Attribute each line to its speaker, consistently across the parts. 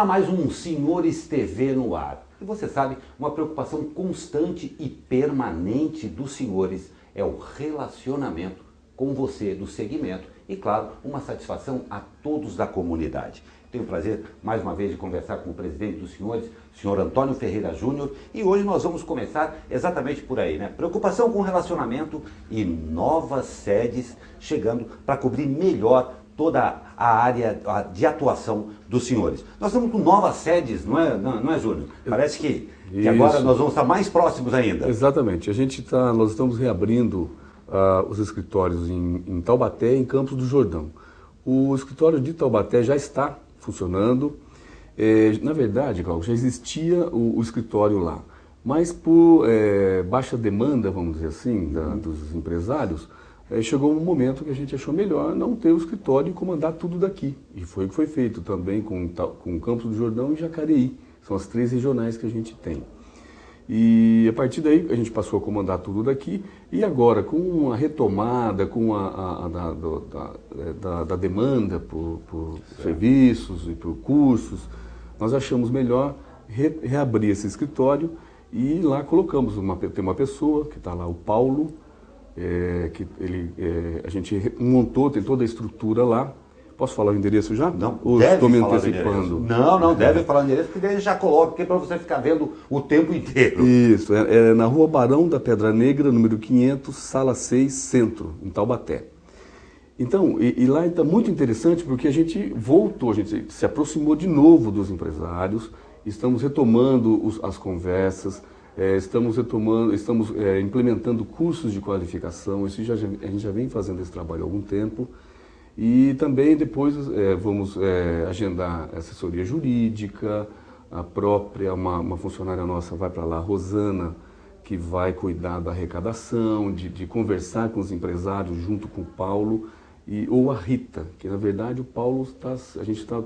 Speaker 1: Para mais um Senhores TV no ar. E você sabe, uma preocupação constante e permanente dos senhores é o relacionamento com você do segmento e, claro, uma satisfação a todos da comunidade. Tenho o prazer, mais uma vez, de conversar com o presidente dos senhores, o senhor Antônio Ferreira Júnior, e hoje nós vamos começar exatamente por aí, né? Preocupação com relacionamento e novas sedes chegando para cobrir melhor toda a área de atuação dos senhores. Nós estamos com novas sedes, não é Júnior? Parece que agora nós vamos estar mais próximos ainda.
Speaker 2: Exatamente. Nós estamos reabrindo os escritórios em Taubaté e em Campos do Jordão. O escritório de Taubaté já está funcionando. Na verdade, Cláudio, já existia o escritório lá, mas por baixa demanda, vamos dizer assim, dos empresários, chegou um momento que a gente achou melhor não ter o escritório e comandar tudo daqui. E foi o que foi feito também com Campos do Jordão e Jacareí. São as 3 regionais que a gente tem. E a partir daí a gente passou a comandar tudo daqui e agora com a retomada, com da demanda por serviços e por cursos, nós achamos melhor reabrir esse escritório e lá colocamos tem uma pessoa que está lá, o Paulo, a gente montou, tem toda a estrutura lá. Posso falar o endereço já?
Speaker 1: Não,
Speaker 2: ou estou me antecipando?
Speaker 1: Não deve falar o endereço, porque daí já coloca, porque é para você ficar vendo o tempo inteiro.
Speaker 2: Isso, é na Rua Barão da Pedra Negra, número 500, Sala 6, Centro, em Taubaté. Então, e lá está muito interessante porque a gente voltou, a gente se aproximou de novo dos empresários, estamos retomando as conversas, estamos implementando cursos de qualificação, a gente já vem fazendo esse trabalho há algum tempo. E também depois vamos agendar assessoria jurídica, uma funcionária nossa vai para lá, a Rosana, que vai cuidar da arrecadação, de conversar com os empresários junto com o Paulo, ou a Rita, que na verdade o Paulo a gente está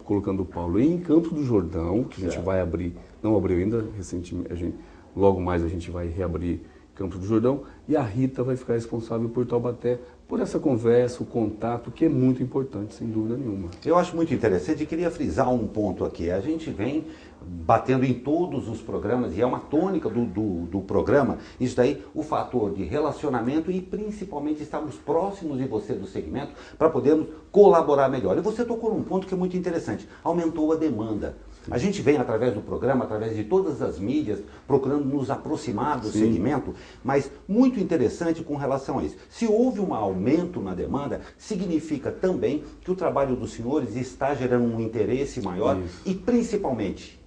Speaker 2: colocando o Paulo em Campos do Jordão, que a gente vai abrir, não abriu ainda recentemente, logo mais a gente vai reabrir Campos do Jordão, e a Rita vai ficar responsável por Taubaté, por essa conversa, o contato, que é muito importante, sem dúvida nenhuma.
Speaker 1: Eu acho muito interessante e queria frisar um ponto aqui. A gente vem batendo em todos os programas, e é uma tônica do programa, isso daí, o fator de relacionamento e principalmente estarmos próximos de você do segmento para podermos colaborar melhor. E você tocou num ponto que é muito interessante, aumentou a demanda. A gente vem através do programa, através de todas as mídias, procurando nos aproximar do segmento, mas muito interessante com relação a isso. Se houve um aumento na demanda, significa também que o trabalho dos senhores está gerando um interesse maior e principalmente,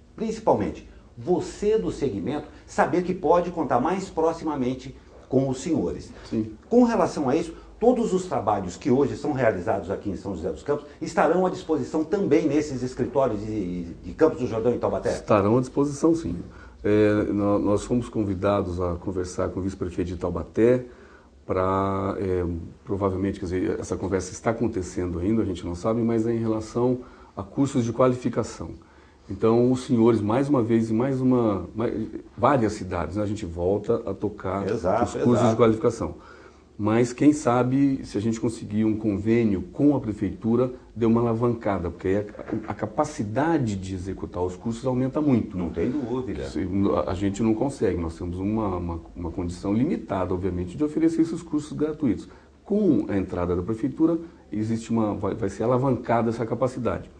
Speaker 1: você do segmento saber que pode contar mais proximamente com os senhores.
Speaker 2: Sim.
Speaker 1: Com relação a isso, todos os trabalhos que hoje são realizados aqui em São José dos Campos estarão à disposição também nesses escritórios de Campos do Jordão e Taubaté?
Speaker 2: Estarão à disposição, sim. Nós fomos convidados a conversar com o vice-prefeito de Taubaté para, provavelmente, quer dizer, essa conversa está acontecendo ainda, a gente não sabe, mas é em relação a cursos de qualificação. Então, os senhores, mais uma vez, várias cidades, né, a gente volta a tocar os cursos de qualificação. Mas quem sabe, se a gente conseguir um convênio com a prefeitura, deu uma alavancada, porque aí a capacidade de executar os cursos aumenta muito.
Speaker 1: Não tem dúvida.
Speaker 2: A gente não consegue, nós temos uma condição limitada, obviamente, de oferecer esses cursos gratuitos. Com a entrada da prefeitura, vai ser alavancada essa capacidade.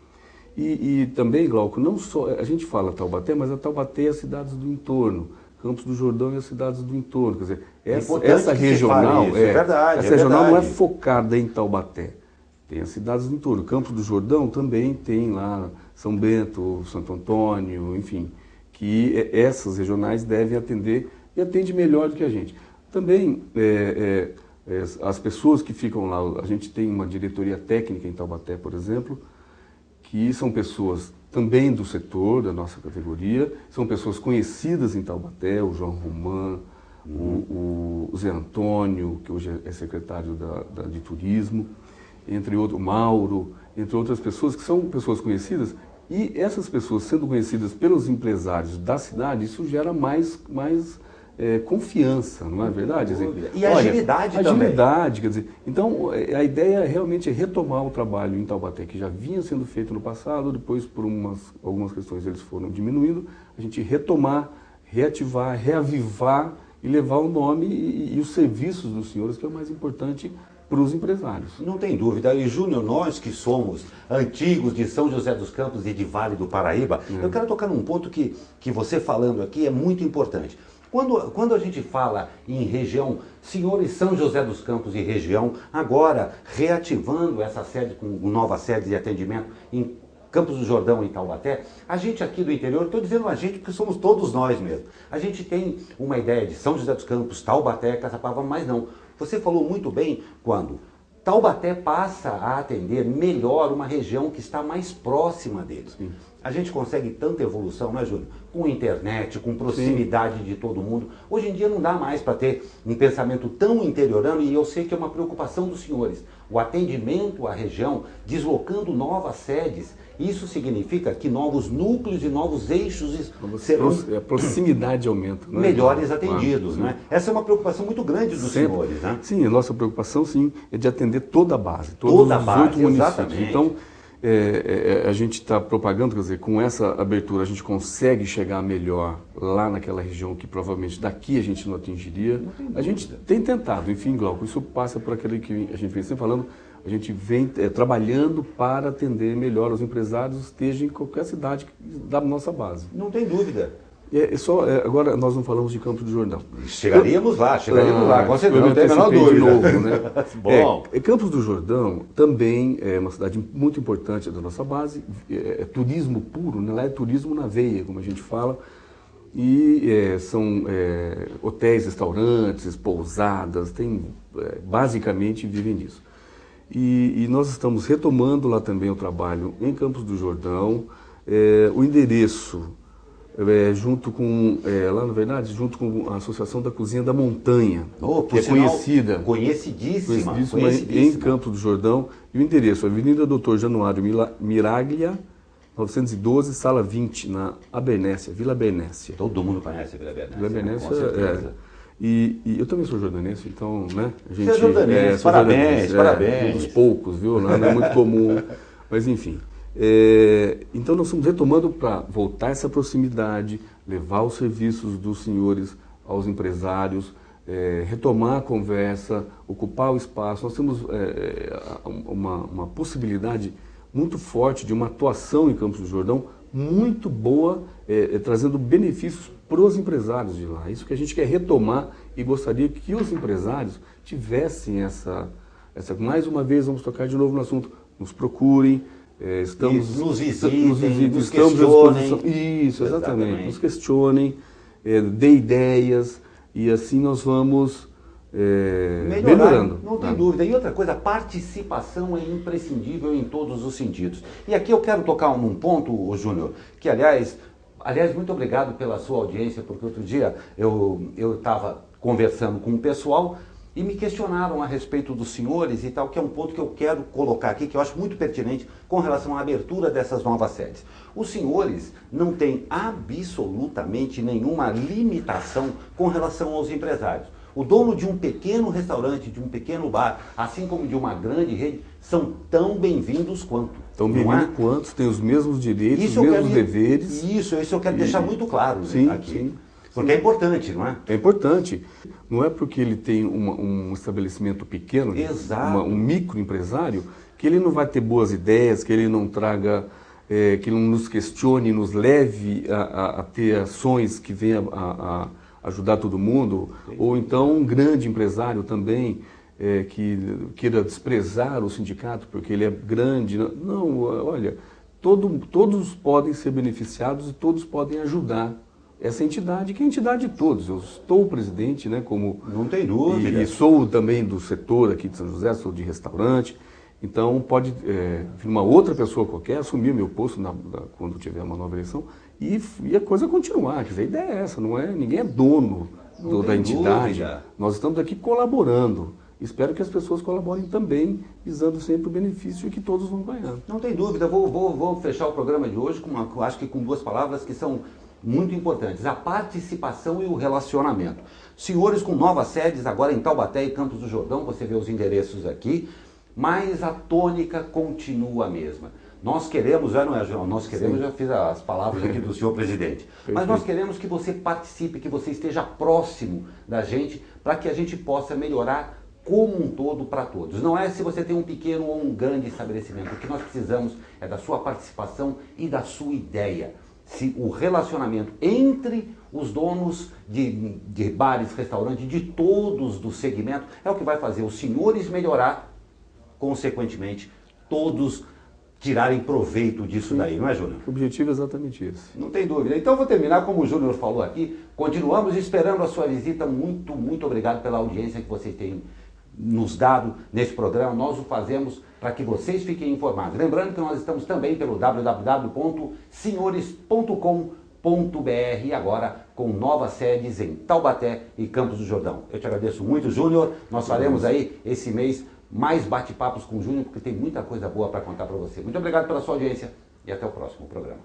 Speaker 2: E também, Glauco, não só, a gente fala Taubaté, mas a Taubaté e as cidades do entorno. Campos do Jordão e as cidades do entorno. Quer dizer, essa regional, regional não é focada em Taubaté. Tem as cidades do entorno. Campos do Jordão também tem lá São Bento, Santo Antônio, enfim, que essas regionais devem atender e atende melhor do que a gente. Também as pessoas que ficam lá, a gente tem uma diretoria técnica em Taubaté, por exemplo, que são pessoas também do setor, da nossa categoria, são pessoas conhecidas em Taubaté, o João Román, o Zé Antônio, que hoje é secretário de Turismo, entre outros, o Mauro, entre outras pessoas que são pessoas conhecidas, e essas pessoas sendo conhecidas pelos empresários da cidade, isso gera mais confiança, não é verdade?
Speaker 1: E agilidade também.
Speaker 2: Agilidade, quer dizer, então a ideia realmente é retomar o trabalho em Taubaté, que já vinha sendo feito no passado, depois por algumas questões eles foram diminuindo, a gente retomar, reativar, reavivar e levar o nome e os serviços dos senhores, que é o mais importante para os empresários.
Speaker 1: Não tem dúvida. E Júnior, nós que somos antigos de São José dos Campos e de Vale do Paraíba, eu quero tocar num ponto que você falando aqui é muito importante. Quando a gente fala em região, senhores São José dos Campos e região, agora reativando essa sede com nova sede de atendimento em Campos do Jordão, em Taubaté, a gente aqui do interior, estou dizendo a gente porque somos todos nós mesmo, a gente tem uma ideia de São José dos Campos, Taubaté, Caçapava, mas não. Você falou muito bem quando Taubaté passa a atender melhor uma região que está mais próxima deles. Sim. A gente consegue tanta evolução, né, Júlio? Com internet, com proximidade Sim. de todo mundo. Hoje em dia não dá mais para ter um pensamento tão interiorano, e eu sei que é uma preocupação dos senhores. O atendimento à região, deslocando novas sedes, isso significa que novos núcleos e novos eixos serão...
Speaker 2: A proximidade aumenta. Né?
Speaker 1: Melhores atendidos, né? Essa é uma preocupação muito grande dos senhores, né?
Speaker 2: Sim, a nossa preocupação, sim, é de atender toda a base, todos os 8 municípios.
Speaker 1: Exatamente.
Speaker 2: Então, a gente está propagando, quer dizer, com essa abertura a gente consegue chegar melhor lá naquela região que provavelmente daqui a gente não atingiria. A gente tem tentado, enfim, Glauco, isso passa por aquele que a gente vem sempre falando, a gente vem trabalhando para atender melhor os empresários, esteja em qualquer cidade da nossa base.
Speaker 1: Não tem dúvida.
Speaker 2: Agora nós não falamos de Campos do Jordão.
Speaker 1: Chegaríamos lá, com certeza, não tem a menor dúvida.
Speaker 2: De novo, né?
Speaker 1: Bom.
Speaker 2: Campos do Jordão também é uma cidade muito importante da nossa base, é turismo puro, né? Lá é turismo na veia, como a gente fala, e são hotéis, restaurantes, pousadas, basicamente vivem disso. E nós estamos retomando lá também o trabalho em Campos do Jordão, o endereço... junto com, lá na verdade, junto com a Associação da Cozinha da Montanha, que é conhecida.
Speaker 1: Conhecidíssima.
Speaker 2: Em Campos do Jordão. E o endereço, Avenida Doutor Januário Miraglia, 912, Sala 20, na Abernésia, Vila Abernésia.
Speaker 1: Todo mundo conhece a Vila Abernésia.
Speaker 2: Vila Abernésia, E eu também sou jordanense, então, né?
Speaker 1: Você é jordanense, parabéns.
Speaker 2: Um dos poucos, viu? Não é muito comum, mas enfim. Então nós estamos retomando para voltar essa proximidade, levar os serviços dos senhores aos empresários, retomar a conversa, ocupar o espaço. Nós temos uma possibilidade muito forte de uma atuação em Campos do Jordão muito boa, trazendo benefícios para os empresários de lá. Isso que a gente quer retomar e gostaria que os empresários tivessem mais uma vez, vamos tocar de novo no assunto, nos procurem, estamos
Speaker 1: nos visitem, nos
Speaker 2: estamos
Speaker 1: questionem.
Speaker 2: À disposição. Isso, exatamente. Nos questionem, dê ideias e assim nós vamos melhorando.
Speaker 1: Não tem dúvida. E outra coisa, a participação é imprescindível em todos os sentidos. E aqui eu quero tocar num ponto, Júnior, que aliás, muito obrigado pela sua audiência, porque outro dia eu estava conversando com o pessoal e me questionaram a respeito dos senhores e tal, que é um ponto que eu quero colocar aqui, que eu acho muito pertinente com relação à abertura dessas novas sedes. Os senhores não têm absolutamente nenhuma limitação com relação aos empresários. O dono de um pequeno restaurante, de um pequeno bar, assim como de uma grande rede, são tão bem-vindos quanto.
Speaker 2: Tão bem-vindos quanto, têm os mesmos direitos, os mesmos deveres.
Speaker 1: Isso eu quero deixar muito claro aqui.
Speaker 2: Sim.
Speaker 1: Porque é importante, não é?
Speaker 2: É importante. Não é porque ele tem um estabelecimento pequeno, um microempresário, que ele não vai ter boas ideias, que ele não traga, que ele não nos questione, nos leve a ter ações que venham a ajudar todo mundo. Sim. Ou então um grande empresário também, que queira desprezar o sindicato porque ele é grande. Não, olha, todos podem ser beneficiados e todos podem ajudar essa entidade, que é a entidade de todos. Eu estou presidente, né, como...
Speaker 1: Não tem dúvida.
Speaker 2: E sou também do setor aqui de São José, sou de restaurante. Então pode vir uma outra pessoa qualquer, assumir meu posto quando tiver uma nova eleição e a coisa continuar. Quer dizer, a ideia é essa, ninguém é dono da entidade.
Speaker 1: Dúvida.
Speaker 2: Nós estamos aqui colaborando. Espero que as pessoas colaborem também, visando sempre o benefício e que todos vão ganhar.
Speaker 1: Não tem dúvida. Vou fechar o programa de hoje acho que com duas palavras que são muito importantes: a participação e o relacionamento. Senhores com novas sedes agora em Taubaté e Campos do Jordão, você vê os endereços aqui, mas a tônica continua a mesma. Nós queremos, não é, João? Nós queremos, já fiz as palavras aqui do senhor presidente, mas nós queremos que você participe, que você esteja próximo da gente, para que a gente possa melhorar como um todo para todos. Não é se você tem um pequeno ou um grande estabelecimento. O que nós precisamos é da sua participação e da sua ideia. Se o relacionamento entre os donos de bares, restaurantes, de todos do segmento, é o que vai fazer os senhores melhorar, consequentemente, todos tirarem proveito disso daí, não é, Júnior?
Speaker 2: O objetivo é exatamente esse.
Speaker 1: Não tem dúvida. Então, vou terminar como o Júnior falou aqui. Continuamos esperando a sua visita. Muito, muito obrigado pela audiência que vocês têm nos dado nesse programa. Nós o fazemos para que vocês fiquem informados. Lembrando que nós estamos também pelo www.senhores.com.br, agora com novas sedes em Taubaté e Campos do Jordão. Eu te agradeço muito, Júnior. Nós faremos aí esse mês mais bate-papos com o Júnior, porque tem muita coisa boa para contar para você. Muito obrigado pela sua audiência e até o próximo programa.